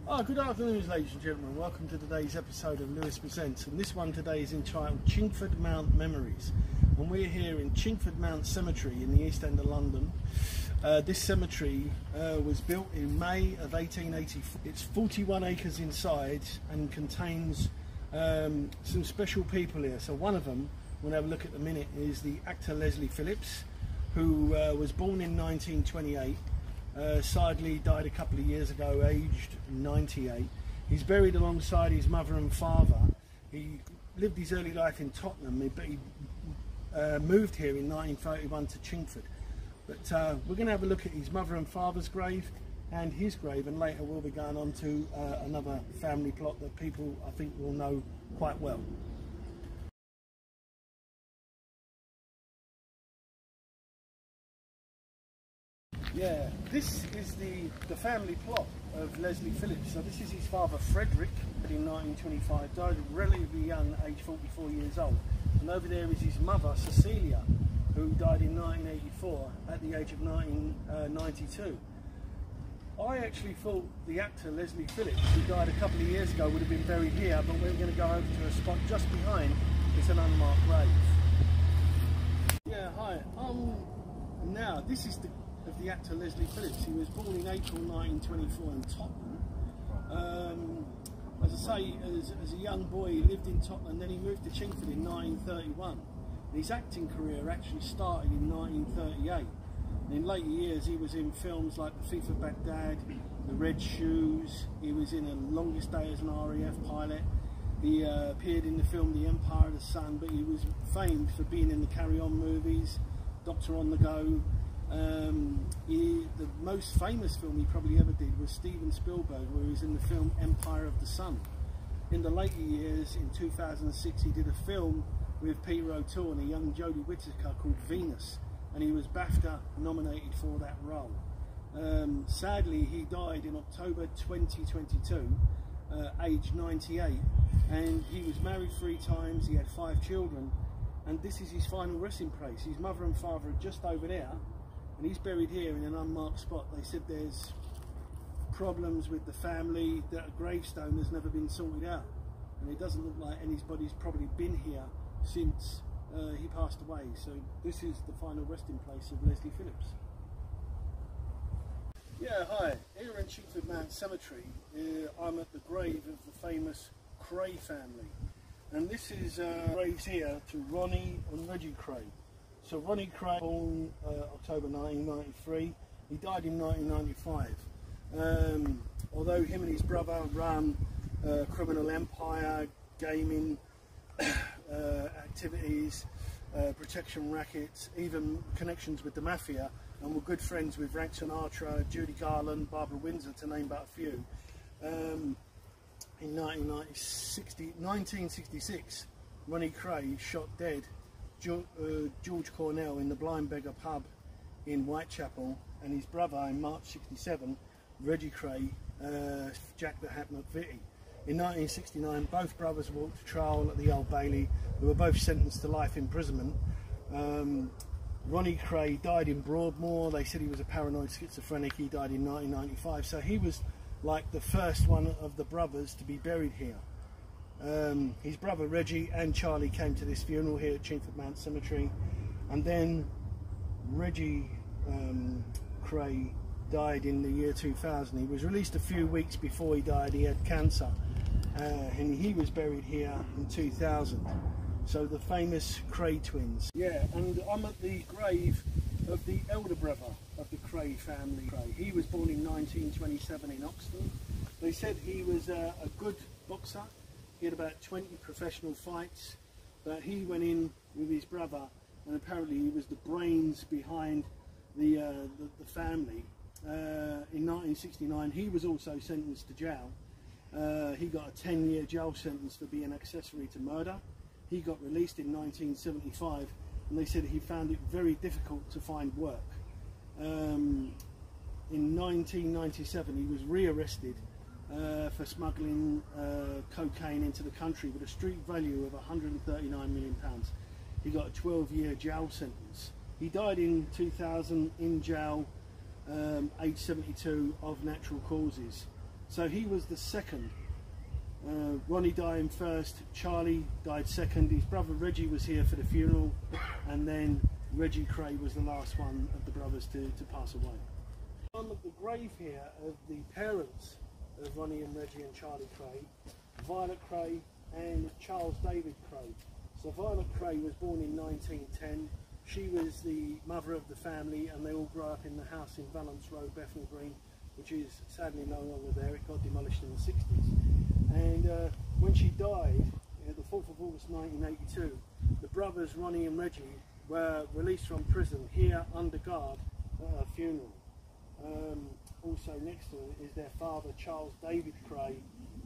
Good afternoon, ladies and gentlemen. Welcome to today's episode of Lewis Presents, and this one today is entitled Chingford Mount Memories. And we're here in Chingford Mount Cemetery in the East End of London. This cemetery was built in May of 1884. It's 41 acres inside and contains some special people here. So one of them, we'll have a look at in a minute, is the actor Leslie Phillips, who was born in 1928. Sadly died a couple of years ago, aged 98. He's buried alongside his mother and father. He lived his early life in Tottenham, but he moved here in 1931 to Chingford. But we're going to have a look at his mother and father's grave and his grave, and later we'll be going on to another family plot that people I think will know quite well. Yeah, this is the family plot of Leslie Phillips. So this is his father Frederick, in 1925, died relatively young, aged 44 years old. And over there is his mother Cecilia, who died in 1984 at the age of 92. I actually thought the actor Leslie Phillips, who died a couple of years ago, would have been buried here, but we're going to go over to a spot just behind. It's an unmarked grave. Yeah, hi. Now this is the actor Leslie Phillips. He was born in April 1924 in Tottenham. As I say, as a young boy he lived in Tottenham, then he moved to Chingford in 1931. His acting career actually started in 1938. And in later years he was in films like The Thief of Baghdad, The Red Shoes. He was in A Longest Day as an RAF pilot. He appeared in the film The Empire of the Sun, but he was famed for being in the Carry On movies, Doctor on the Go. The most famous film he probably ever did was Steven Spielberg, where he was in the film Empire of the Sun. In the later years, in 2006, he did a film with Peter O'Toole and a young Jodie Whittaker called Venus, and he was BAFTA nominated for that role. Sadly, he died in October 2022, aged 98, and he was married 3 times, he had 5 children, and this is his final resting place. His mother and father are just over there, and he's buried here in an unmarked spot. They said there's problems with the family, that a gravestone has never been sorted out, and it doesn't look like anybody's probably been here since he passed away. So this is the final resting place of Leslie Phillips. Yeah, hi. Here in Chingford Mount Cemetery, I'm at the grave of the famous Cray family, and this is graves here to Ronnie and Reggie Cray. So Ronnie Cray, born October 1993, he died in 1995. Although him and his brother run criminal empire, gaming activities, protection rackets, even connections with the mafia, and were good friends with Frank Sinatra, Judy Garland, Barbara Windsor, to name but a few. In 1966, Ronnie Cray shot dead George Cornell in the Blind Beggar pub in Whitechapel, and his brother in March '67, Reggie Cray, Jack the Hat McVitie. In 1969, both brothers walked to trial at the Old Bailey. They were both sentenced to life imprisonment. Ronnie Cray died in Broadmoor. They said he was a paranoid schizophrenic. He died in 1995, so he was like the first one of the brothers to be buried here. His brother Reggie and Charlie came to this funeral here at Chingford Mount Cemetery, and then Reggie Cray died in the year 2000. He was released a few weeks before he died. He had cancer, and he was buried here in 2000. So the famous Cray twins. Yeah, and I'm at the grave of the elder brother of the Cray family. He was born in 1927 in Oxford. They said he was a good boxer. He had about 20 professional fights, but he went in with his brother, and apparently he was the brains behind the family. In 1969, he was also sentenced to jail. He got a 10-year jail sentence for being accessory to murder. He got released in 1975, and they said he found it very difficult to find work. In 1997, he was rearrested for smuggling cocaine into the country with a street value of £139 million. He got a 12-year jail sentence. He died in 2000 in jail, age 72, of natural causes. So he was the second. Ronnie dying first, Charlie died second, his brother Reggie was here for the funeral, and then Reggie Cray was the last one of the brothers to pass away. I'm at the grave here of the parents of Ronnie and Reggie and Charlie Cray, Violet Cray and Charles David Cray. So Violet Cray was born in 1910. She was the mother of the family, and they all grew up in the house in Valence Road, Bethnal Green, which is sadly no longer there. It got demolished in the 60s. And when she died, the 4th of August 1982, the brothers Ronnie and Reggie were released from prison here under guard at her funeral. Also next to them is their father, Charles David Cray.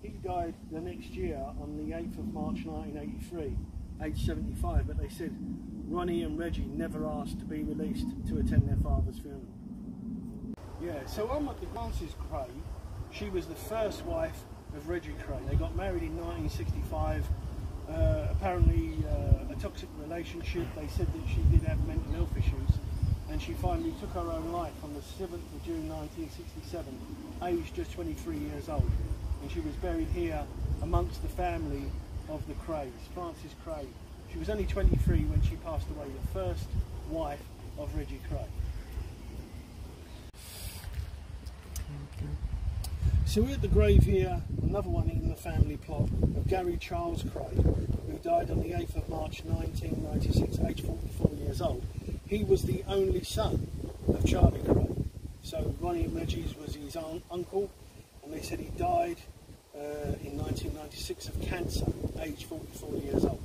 He died the next year on the 8th of March 1983, aged 75, but they said Ronnie and Reggie never asked to be released to attend their father's funeral. Yeah, so I'm at the Frances Cray. She was the first wife of Reggie Cray. They got married in 1965. Apparently a toxic relationship. They said that she did have mental health issues, and she finally took her own life on the 7th of June 1967, aged just 23 years old. And she was buried here amongst the family of the Crays, Frances Cray. She was only 23 when she passed away, the first wife of Reggie Cray. So we're at the grave here, another one in the family plot, of Gary Charles Cray, who died on the 8th of March 1996, aged 44 years old. He was the only son of Charlie Cray. So Ronnie and Reggie's was his uncle, and they said he died in 1996 of cancer, aged 44 years old.